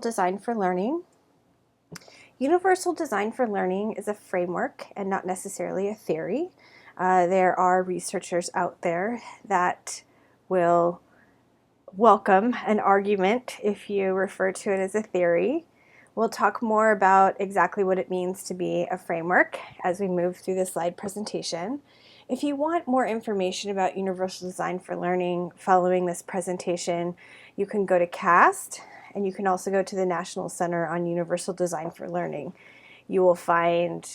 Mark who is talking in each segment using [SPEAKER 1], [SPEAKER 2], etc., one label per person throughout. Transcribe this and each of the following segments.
[SPEAKER 1] Design for Learning. Universal Design for Learning is a framework and not necessarily a theory. There are researchers out there that will welcome an argument if you refer to it as a theory. We'll talk more about exactly what it means to be a framework as we move through the slide presentation. If you want more information about Universal Design for Learning following this presentation, you can go to CAST, and you can also go to the National Center on Universal Design for Learning. You will find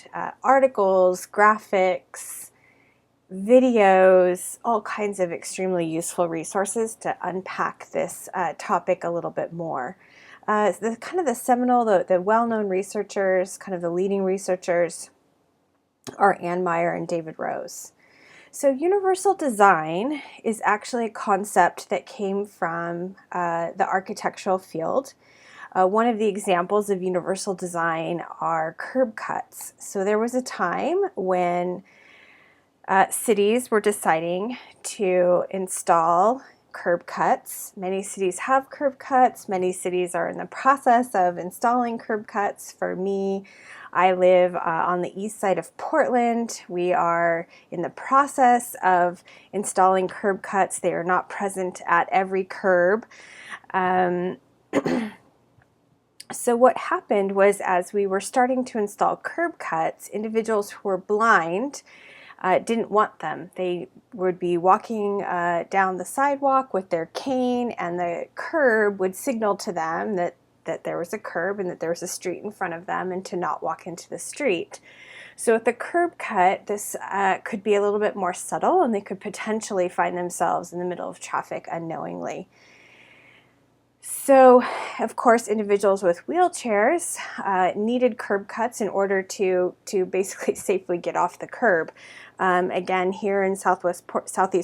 [SPEAKER 1] articles, graphics, videos, all kinds of extremely useful resources to unpack this topic a little bit more. The seminal, the well-known researchers, kind of the leading researchers, are Ann Meyer and David Rose. So universal design is actually a concept that came from the architectural field. One of the examples of universal design are curb cuts. So there was a time when cities were deciding to install curb cuts. Many cities have curb cuts. Many cities are in the process of installing curb cuts. For me, I live on the east side of Portland. We are in the process of installing curb cuts. They are not present at every curb. So what happened was, as we were starting to install curb cuts, individuals who were blind didn't want them. They would be walking down the sidewalk with their cane, and the curb would signal to them that there was a curb and that there was a street in front of them and to not walk into the street. So with the curb cut, this could be a little bit more subtle, and they could potentially find themselves in the middle of traffic unknowingly. So, of course, individuals with wheelchairs needed curb cuts in order to basically safely get off the curb. Again, here in southeast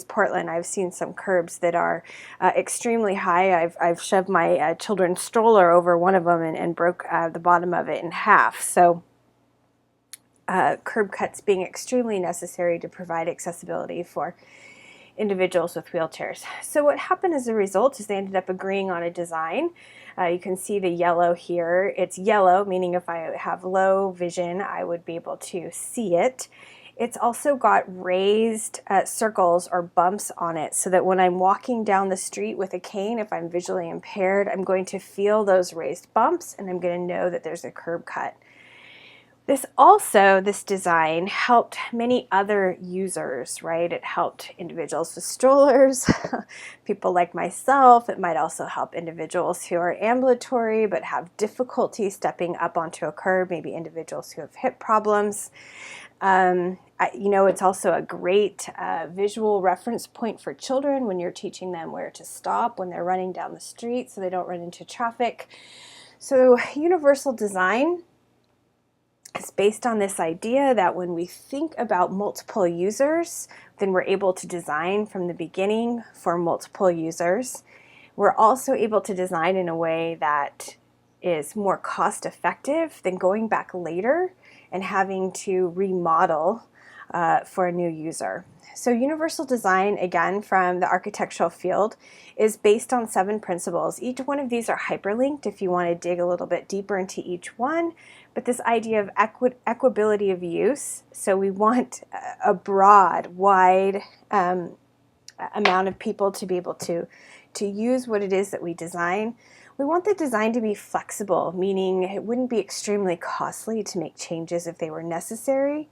[SPEAKER 1] Portland, I've seen some curbs that are extremely high. I've shoved my children's stroller over one of them and broke the bottom of it in half. So, curb cuts being extremely necessary to provide accessibility for individuals with wheelchairs. So what happened as a result is they ended up agreeing on a design. You can see the yellow here. It's yellow, meaning if I have low vision, I would be able to see it. It's also got raised circles or bumps on it, so that when I'm walking down the street with a cane, if I'm visually impaired, I'm going to feel those raised bumps, and I'm going to know that there's a curb cut. This design helped many other users, right? It helped individuals with strollers, people like myself. It might also help individuals who are ambulatory but have difficulty stepping up onto a curb, maybe individuals who have hip problems. It's also a great visual reference point for children when you're teaching them where to stop when they're running down the street so they don't run into traffic. So universal design is based on this idea that when we think about multiple users, then we're able to design from the beginning for multiple users. We're also able to design in a way that is more cost effective than going back later and having to remodel for a new user. So universal design, again, from the architectural field, is based on 7 principles. Each one of these are hyperlinked if you want to dig a little bit deeper into each one. But this idea of equability of use, so we want a broad, wide amount of people to be able to use what it is that we design. We want the design to be flexible, meaning it wouldn't be extremely costly to make changes if they were necessary.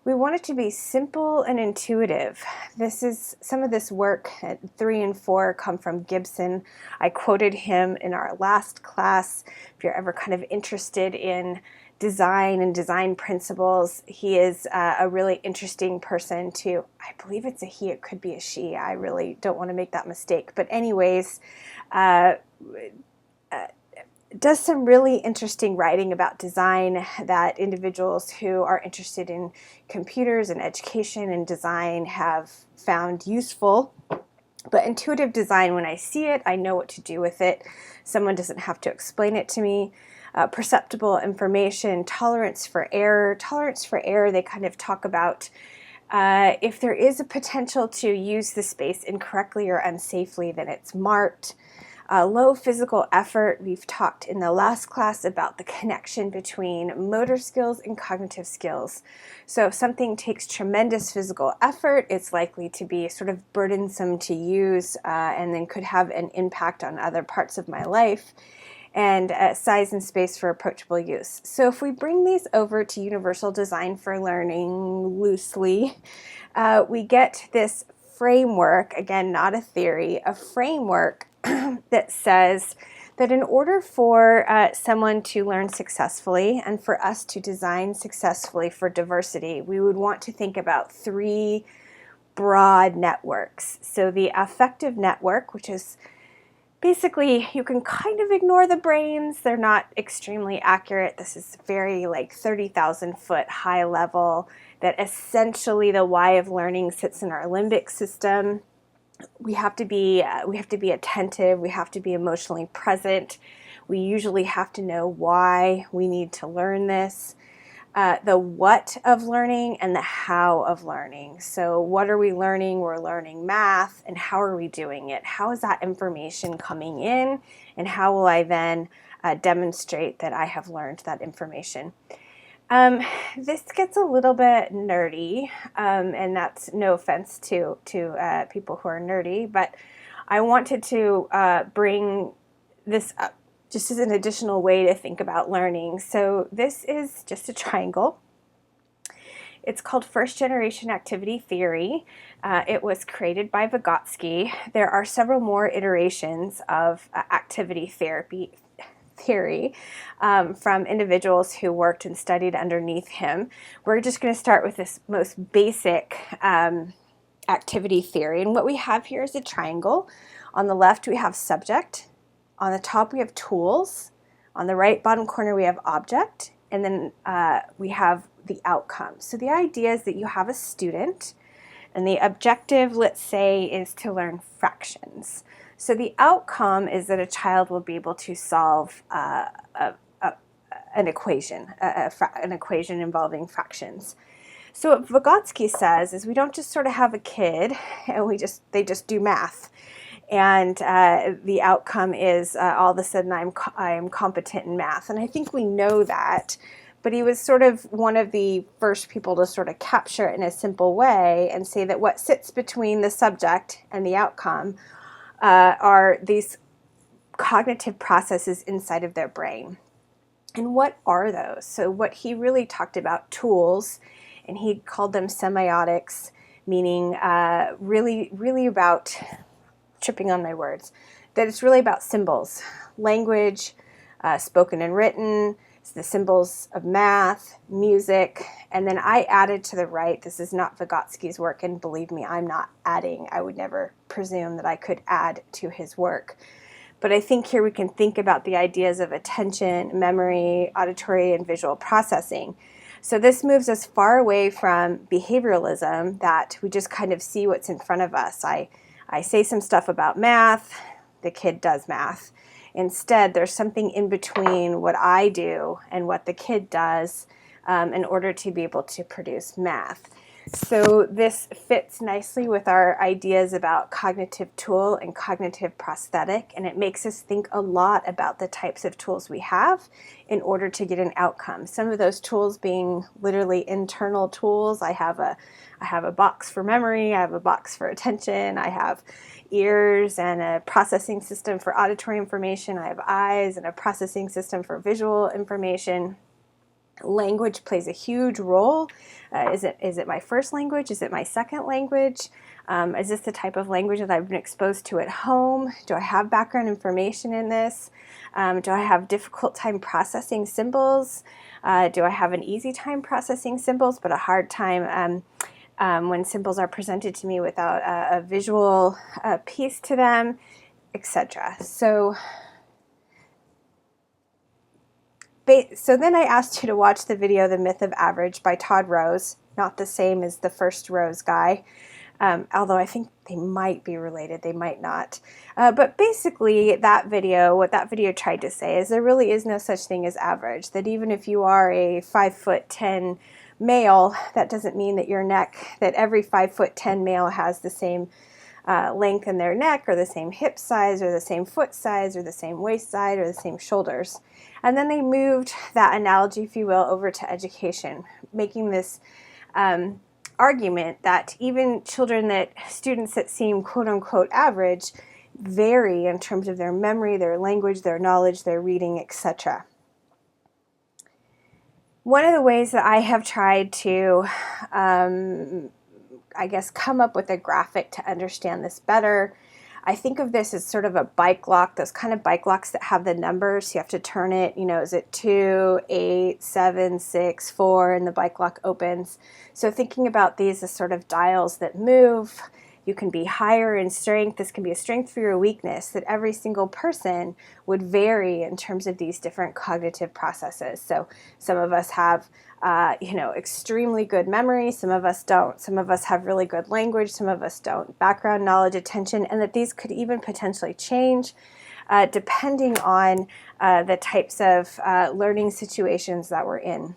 [SPEAKER 1] We want it to be simple and intuitive. Some of this work at 3 and 4 come from Gibson. I quoted him in our last class. If you're ever kind of interested in design and design principles, he is a really interesting person to, I believe it's a he, it could be a she. I really don't want to make that mistake. But anyways, does some really interesting writing about design that individuals who are interested in computers and education and design have found useful. But intuitive design, when I see it, I know what to do with it. Someone doesn't have to explain it to me. Perceptible information, tolerance for error. Tolerance for error, they kind of talk about if there is a potential to use the space incorrectly or unsafely, then it's marked. Low physical effort, we've talked in the last class about the connection between motor skills and cognitive skills. So if something takes tremendous physical effort, it's likely to be sort of burdensome to use and then could have an impact on other parts of my life. And size and space for approachable use. So if we bring these over to universal design for learning loosely, we get this framework, again, not a theory, a framework that says that in order for someone to learn successfully and for us to design successfully for diversity, we would want to think about three broad networks. So the affective network, which is basically, you can kind of ignore the brains. They're not extremely accurate. This is very like 30,000 foot high level that essentially the why of learning sits in our limbic system. We have to be attentive. We have to be emotionally present. We usually have to know why we need to learn this. The what of learning and the how of learning. So what are we learning? We're learning math, and how are we doing it? How is that information coming in, and how will I then demonstrate that I have learned that information? This gets a little bit nerdy, and that's no offense to people who are nerdy, but I wanted to bring this up just as an additional way to think about learning. So this is just a triangle. It's called first generation activity theory. It was created by Vygotsky. There are several more iterations of activity theory from individuals who worked and studied underneath him. We're just going to start with this most basic activity theory. And what we have here is a triangle. On the left, we have subject. On the top, we have tools. On the right bottom corner, we have object. And then we have the outcome. So the idea is that you have a student, and the objective, let's say, is to learn fractions. So the outcome is that a child will be able to solve an equation involving fractions. So what Vygotsky says is we don't just sort of have a kid and they just do math. And the outcome is all of a sudden I'm competent in math. And I think we know that, but he was sort of one of the first people to sort of capture it in a simple way and say that what sits between the subject and the outcome are these cognitive processes inside of their brain. And what are those? So what he really talked about, tools, and he called them semiotics, meaning really about, tripping on my words, that it's really about symbols, language, spoken and written, it's the symbols of math, music, and then I added to the right, this is not Vygotsky's work, and believe me, I'm not adding. I would never presume that I could add to his work. But I think here we can think about the ideas of attention, memory, auditory, and visual processing. So this moves us far away from behavioralism, that we just kind of see what's in front of us. I say some stuff about math, the kid does math. Instead, there's something in between what I do and what the kid does in order to be able to produce math. So this fits nicely with our ideas about cognitive tool and cognitive prosthetic, and it makes us think a lot about the types of tools we have in order to get an outcome. Some of those tools being literally internal tools. I have a box for memory, I have a box for attention, I have ears and a processing system for auditory information, I have eyes and a processing system for visual information. Language plays a huge role. Is it my first language? Is it my second language? Is this the type of language that I've been exposed to at home? Do I have background information in this? Do I have difficult time processing symbols? Do I have an easy time processing symbols but a hard time when symbols are presented to me without a visual piece to them, etc. So then I asked you to watch the video, The Myth of Average by Todd Rose, not the same as the first Rose guy, although I think they might be related, they might not. But basically what that video tried to say is there really is no such thing as average, that even if you are a 5'10" male, that doesn't mean that that every 5'10" male has the same length in their neck, or the same hip size, or the same foot size, or the same waist size, or the same shoulders. And then they moved that analogy, if you will, over to education, making this argument that even students that seem quote unquote average vary in terms of their memory, their language, their knowledge, their reading, etc. One of the ways that I have tried to, come up with a graphic to understand this better, I think of this as sort of a bike lock, those kind of bike locks that have the numbers. You have to turn it, is it 2, 8, 7, 6, 4, and the bike lock opens. So thinking about these as sort of dials that move. You can be higher in strength. This can be a strength or your weakness, that every single person would vary in terms of these different cognitive processes. So some of us have, extremely good memory. Some of us don't. Some of us have really good language. Some of us don't. Background knowledge, attention, and that these could even potentially change depending on the types of learning situations that we're in.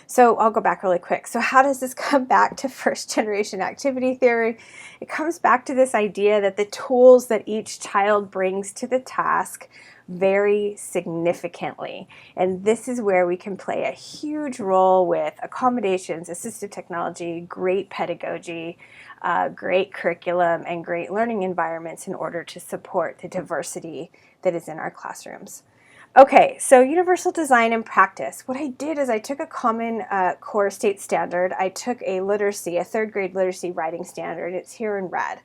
[SPEAKER 1] So I'll go back really quick. So how does this come back to first generation activity theory? It comes back to this idea that the tools that each child brings to the task vary significantly. And this is where we can play a huge role with accommodations, assistive technology, great pedagogy, great curriculum, and great learning environments in order to support the diversity that is in our classrooms. Okay, so universal design and practice. What I did is I took a common core state standard. I took a third grade literacy writing standard. It's here in red.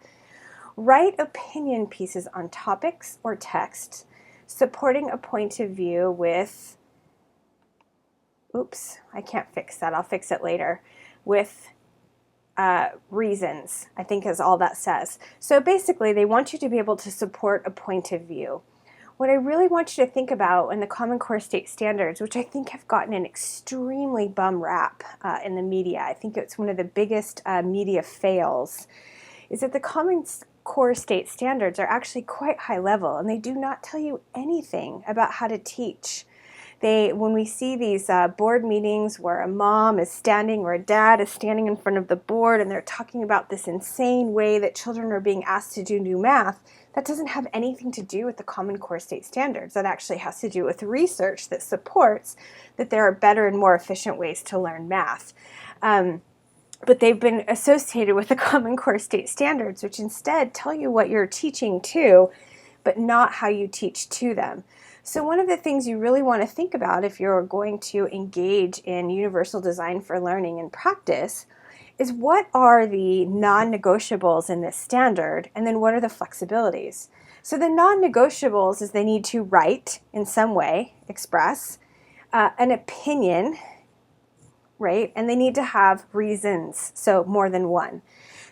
[SPEAKER 1] Write opinion pieces on topics or text, supporting a point of view with, I can't fix that. I'll fix it later. With reasons, I think is all that says. So basically, they want you to be able to support a point of view. What I really want you to think about in the Common Core State Standards, which I think have gotten an extremely bum rap in the media, I think it's one of the biggest media fails, is that the Common Core State Standards are actually quite high level, and they do not tell you anything about how to teach. When we see these board meetings where a mom is standing or a dad is standing in front of the board and they're talking about this insane way that children are being asked to do new math, that doesn't have anything to do with the Common Core State Standards. That actually has to do with research that supports that there are better and more efficient ways to learn math. But they've been associated with the Common Core State Standards, which instead tell you what you're teaching to, but not how you teach to them. So one of the things you really want to think about if you're going to engage in universal design for learning and practice is what are the non-negotiables in this standard, and then what are the flexibilities. So the non-negotiables is they need to write in some way, express an opinion, right? And they need to have reasons, so more than one.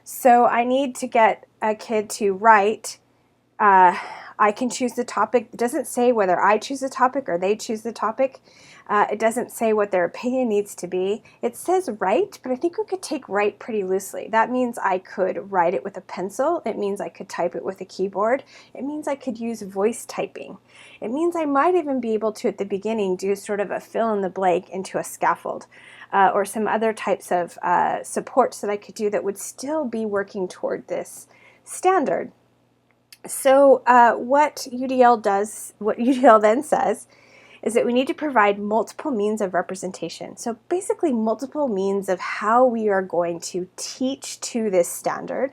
[SPEAKER 1] So I need to get a kid to write, I can choose the topic. It doesn't say whether I choose the topic or they choose the topic. It doesn't say what their opinion needs to be. It says write, but I think we could take write pretty loosely. That means I could write it with a pencil. It means I could type it with a keyboard. It means I could use voice typing. It means I might even be able to, at the beginning, do sort of a fill in the blank into a scaffold or some other types of supports that I could do that would still be working toward this standard. So what UDL then says is that we need to provide multiple means of representation. So basically multiple means of how we are going to teach to this standard.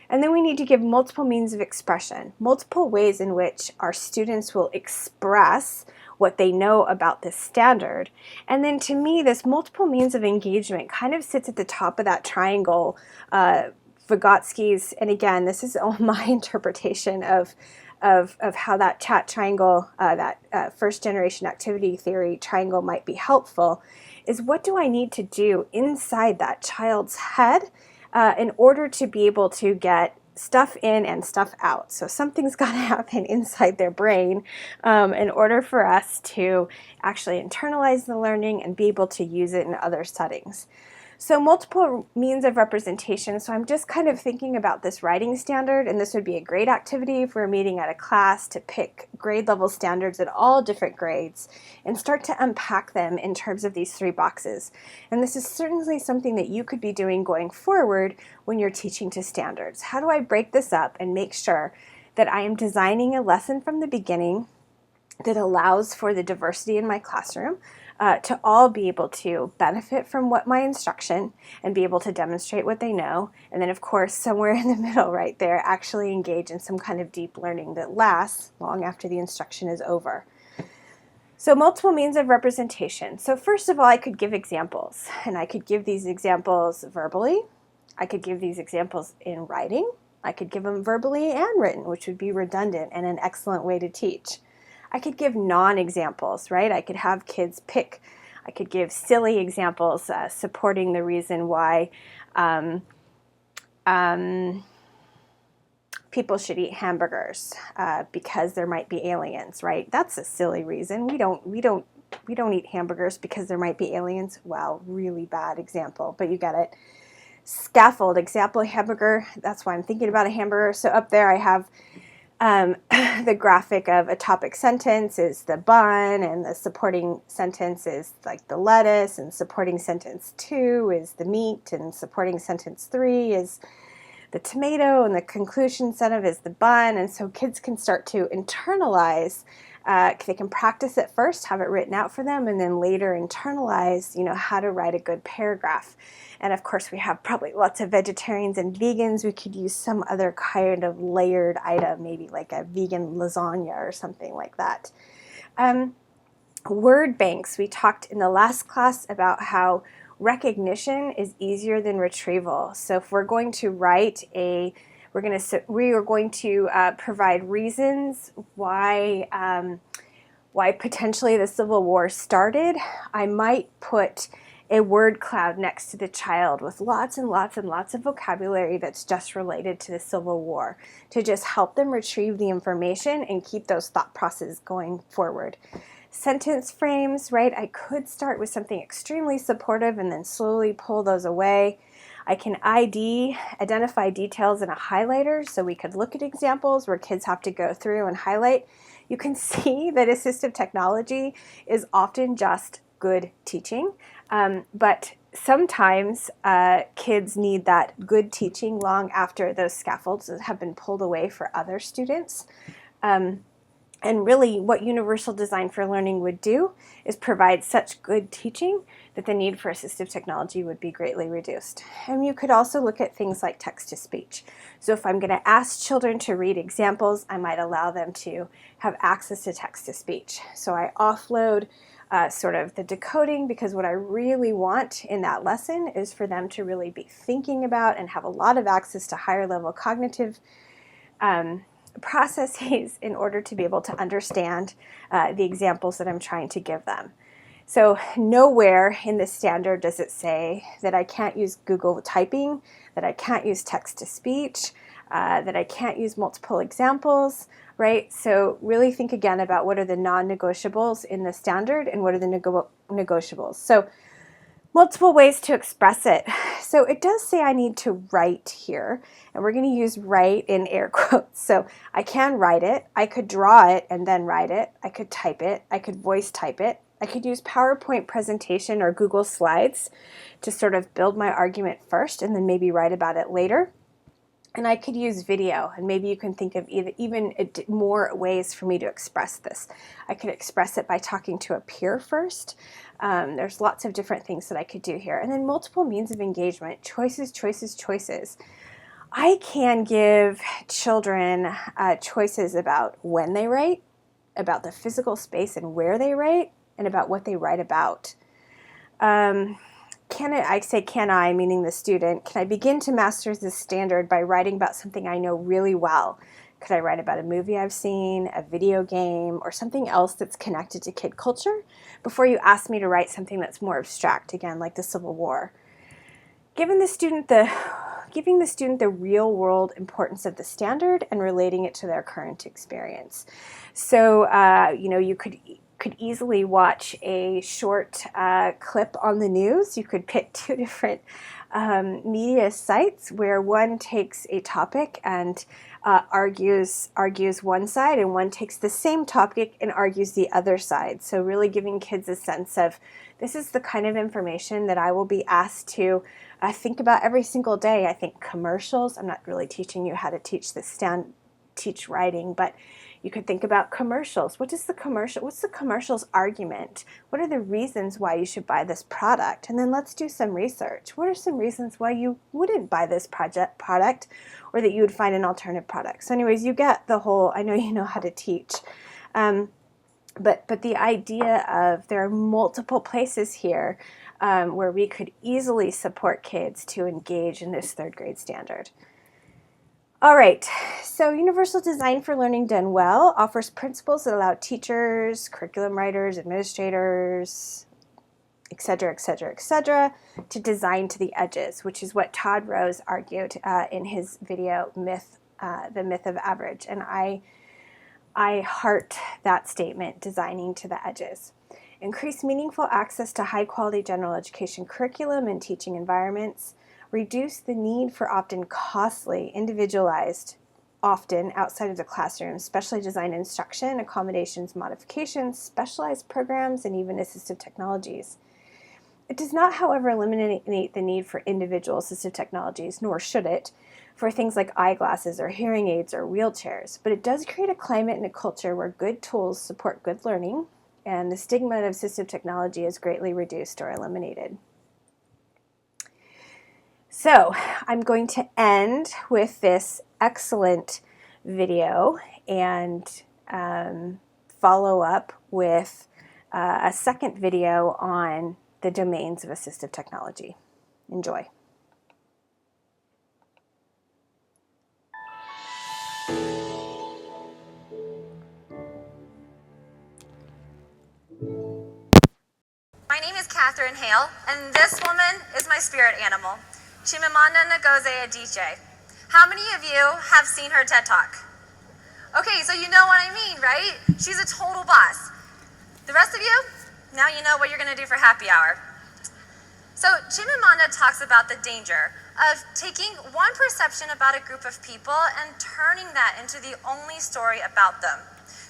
[SPEAKER 1] And then we need to give multiple means of expression, multiple ways in which our students will express what they know about this standard. And then to me, this multiple means of engagement kind of sits at the top of that triangle, Vygotsky's, and again, this is all my interpretation of how that chat triangle, that first generation activity theory triangle might be helpful, is what do I need to do inside that child's head in order to be able to get stuff in and stuff out. So something's got to happen inside their brain in order for us to actually internalize the learning and be able to use it in other settings. So multiple means of representation. So I'm just kind of thinking about this writing standard, and this would be a great activity if we're meeting at a class to pick grade level standards at all different grades and start to unpack them in terms of these 3 boxes. And this is certainly something that you could be doing going forward when you're teaching to standards. How do I break this up and make sure that I am designing a lesson from the beginning that allows for the diversity in my classroom to all be able to benefit from what my instruction and be able to demonstrate what they know. And then of course, somewhere in the middle right there, actually engage in some kind of deep learning that lasts long after the instruction is over. So multiple means of representation. So first of all, I could give examples, and I could give these examples verbally. I could give these examples in writing. I could give them verbally and written, which would be redundant and an excellent way to teach. I could give non-examples, right? I could have kids pick. I could give silly examples supporting the reason why people should eat hamburgers because there might be aliens, right? That's a silly reason. We don't eat hamburgers because there might be aliens. Wow, really bad example, but you get it. Scaffold, example, hamburger. That's why I'm thinking about a hamburger. So up there I have the graphic of a topic sentence is the bun, and the supporting sentence is like the lettuce, and supporting sentence 2 is the meat, and supporting sentence 3 is the tomato, and the conclusion sentence is the bun. And so kids can start to internalize. They can practice it first, have it written out for them, and then later internalize, how to write a good paragraph. And of course, we have probably lots of vegetarians and vegans. We could use some other kind of layered item, maybe like a vegan lasagna or something like that. Word banks. We talked in the last class about how recognition is easier than retrieval. So if we're going to write we are going to provide reasons why potentially the Civil War started. I might put a word cloud next to the child with lots and lots and lots of vocabulary that's just related to the Civil War to just help them retrieve the information and keep those thought processes going forward. Sentence frames, right? I could start with something extremely supportive and then slowly pull those away. I can identify details in a highlighter, so we could look at examples where kids have to go through and highlight. You can see that assistive technology is often just good teaching, but sometimes kids need that good teaching long after those scaffolds have been pulled away for other students. And really what Universal Design for Learning would do is provide such good teaching that the need for assistive technology would be greatly reduced. And you could also look at things like text-to-speech. So if I'm going to ask children to read examples, I might allow them to have access to text-to-speech. So I offload sort of the decoding, because what I really want in that lesson is for them to really be thinking about and have a lot of access to higher level cognitive processes in order to be able to understand the examples that I'm trying to give them. So nowhere in the standard does it say that I can't use Google typing, that I can't use text-to-speech, that I can't use multiple examples, right? So really think again about what are the non-negotiables in the standard and what are the negotiables. So multiple ways to express it. So it does say I need to write here, and we're going to use write in air quotes. So I can write it, I could draw it and then write it, I could type it, I could voice type it, I could use PowerPoint presentation or Google Slides to sort of build my argument first and then maybe write about it later. And I could use video, and maybe you can think of even more ways for me to express this. I could express it by talking to a peer first. There's lots of different things that I could do here. And then multiple means of engagement, choices, choices, choices. I can give children choices about when they write, about the physical space and where they write, and about what they write about. Can I, meaning the student, can I begin to master this standard by writing about something I know really well? Could I write about a movie I've seen, a video game, or something else that's connected to kid culture before you ask me to write something that's more abstract, again, like the Civil War? Giving the student the real world importance of the standard and relating it to their current experience. So, you could could easily watch a short clip on the news. You could pick two different media sites where one takes a topic and argues one side, and one takes the same topic and argues the other side. So really giving kids a sense of, this is the kind of information that I will be asked to think about every single day. I think commercials, I'm not really teaching you how to teach writing, but you could think about commercials. What's the commercial's argument? What are the reasons why you should buy this product? And then let's do some research. What are some reasons why you wouldn't buy this product, or that you would find an alternative product? So anyways, you get the whole, I know you know how to teach. But the idea of, there are multiple places here where we could easily support kids to engage in this third grade standard. All right, so Universal Design for Learning done well offers principles that allow teachers, curriculum writers, administrators, etc., to design to the edges, which is what Todd Rose argued in his video, The Myth of Average. And I heart that statement, designing to the edges. Increase meaningful access to high-quality general education curriculum and teaching environments. Reduce the need for often costly, individualized, often outside of the classroom, specially designed instruction, accommodations, modifications, specialized programs, and even assistive technologies. It does not, however, eliminate the need for individual assistive technologies, nor should it, for things like eyeglasses or hearing aids or wheelchairs, but it does create a climate and a culture where good tools support good learning, and the stigma of assistive technology is greatly reduced or eliminated. So I'm going to end with this excellent video and follow up with a second video on the domains of assistive technology. Enjoy.
[SPEAKER 2] My name is Catherine Hale, and this woman is my spirit animal, Chimamanda Ngozi Adichie. How many of you have seen her TED Talk? Okay, so you know what I mean, right? She's a total boss. The rest of you, now you know what you're going to do for happy hour. So Chimamanda talks about the danger of taking one perception about a group of people and turning that into the only story about them.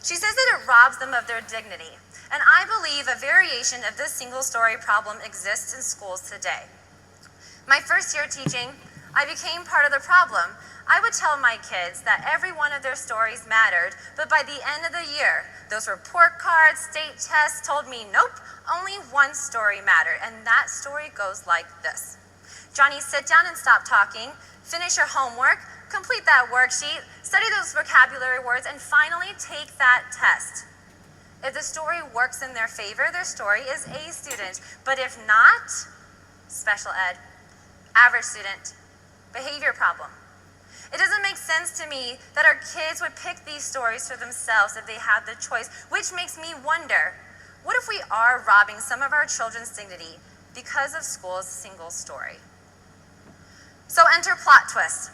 [SPEAKER 2] She says that it robs them of their dignity. And I believe a variation of this single story problem exists in schools today. My first year teaching, I became part of the problem. I would tell my kids that every one of their stories mattered, but by the end of the year, those report cards, state tests told me, nope, only one story mattered, and that story goes like this. Johnny, sit down and stop talking, finish your homework, complete that worksheet, study those vocabulary words, and finally take that test. If the story works in their favor, their story is A student. But if not, special ed, average student, behavior problem. It doesn't make sense to me that our kids would pick these stories for themselves if they had the choice, which makes me wonder, what if we are robbing some of our children's dignity because of school's single story? So enter plot twist.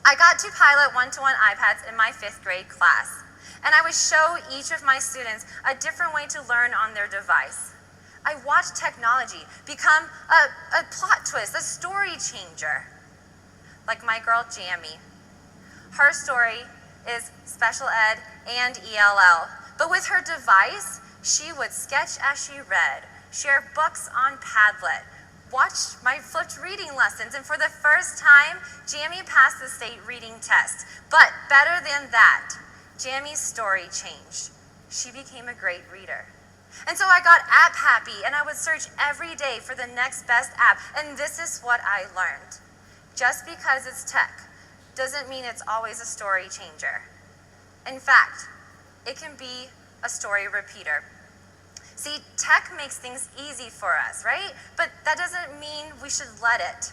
[SPEAKER 2] I got to pilot one-to-one iPads in my 5th grade class. And I would show each of my students a different way to learn on their device. I watched technology become a plot twist, a story changer. Like my girl Jamie. Her story is special ed and ELL. But with her device, she would sketch as she read, share books on Padlet, watch my flipped reading lessons, and for the first time, Jamie passed the state reading test. But better than that, Jamie's story changed. She became a great reader. And so I got app happy, and I would search every day for the next best app, and this is what I learned. Just because it's tech doesn't mean it's always a story changer. In fact, it can be a story repeater. See, tech makes things easy for us, right? But that doesn't mean we should let it.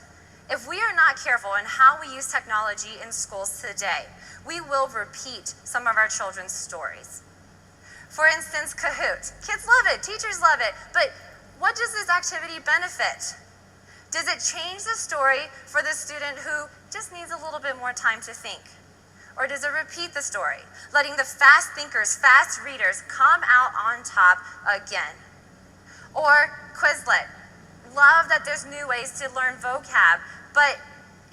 [SPEAKER 2] If we are not careful in how we use technology in schools today, we will repeat some of our children's stories. For instance, Kahoot. Kids love it, teachers love it, but what does this activity benefit? Does it change the story for the student who just needs a little bit more time to think? Or does it repeat the story, letting the fast thinkers, fast readers come out on top again? Or Quizlet. Love that there's new ways to learn vocab, but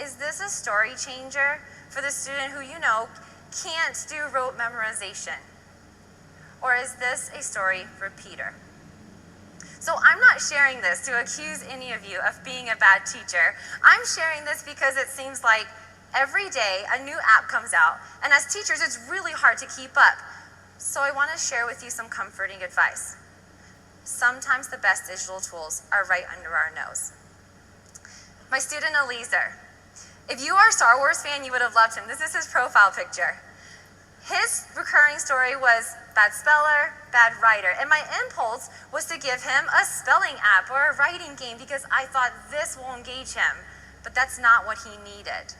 [SPEAKER 2] is this a story changer for the student who can't do rote memorization? Or is this a story repeater? So I'm not sharing this to accuse any of you of being a bad teacher. I'm sharing this because it seems like every day a new app comes out, and as teachers it's really hard to keep up. So I want to share with you some comforting advice. Sometimes the best digital tools are right under our nose. My student Eliezer. If you are a Star Wars fan, you would have loved him. This is his profile picture. His recurring story was bad speller, bad writer, and my impulse was to give him a spelling app or a writing game because I thought this will engage him, but that's not what he needed.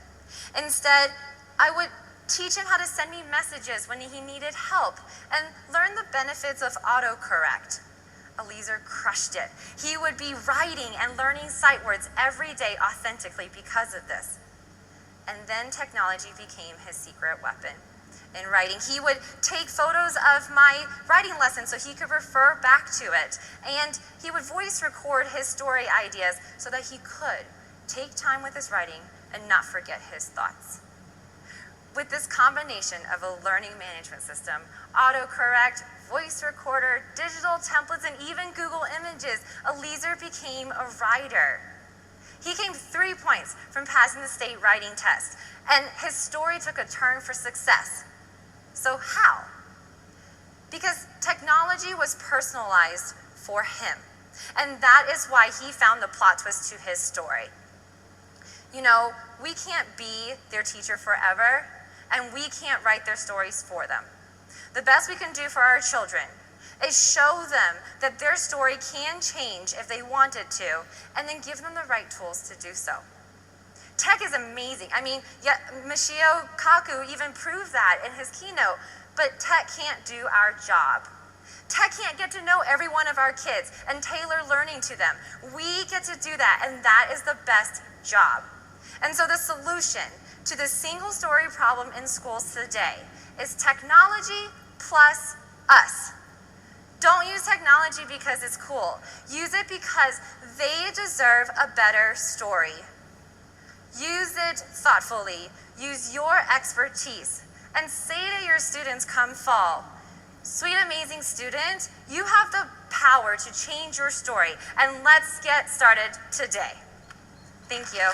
[SPEAKER 2] Instead, I would teach him how to send me messages when he needed help and learn the benefits of autocorrect. Eliezer crushed it. He would be writing and learning sight words every day authentically because of this. And then technology became his secret weapon. In writing, he would take photos of my writing lesson so he could refer back to it. And he would voice record his story ideas so that he could take time with his writing and not forget his thoughts. With this combination of a learning management system, autocorrect, voice recorder, digital templates, and even Google Images, Eliezer became a writer. He came 3 points from passing the state writing test, and his story took a turn for success. So how? Because technology was personalized for him, and that is why he found the plot twist to his story. We can't be their teacher forever, and we can't write their stories for them. The best we can do for our children is show them that their story can change if they wanted to, and then give them the right tools to do so. Tech is amazing. Michio Kaku even proved that in his keynote, but tech can't do our job. Tech can't get to know every one of our kids and tailor learning to them. We get to do that, and that is the best job. And so the solution to the single story problem in schools today is technology plus us. Don't use technology because it's cool. Use it because they deserve a better story. Use it thoughtfully. Use your expertise. And say to your students come fall, sweet, amazing student, you have the power to change your story. And let's get started today. Thank you.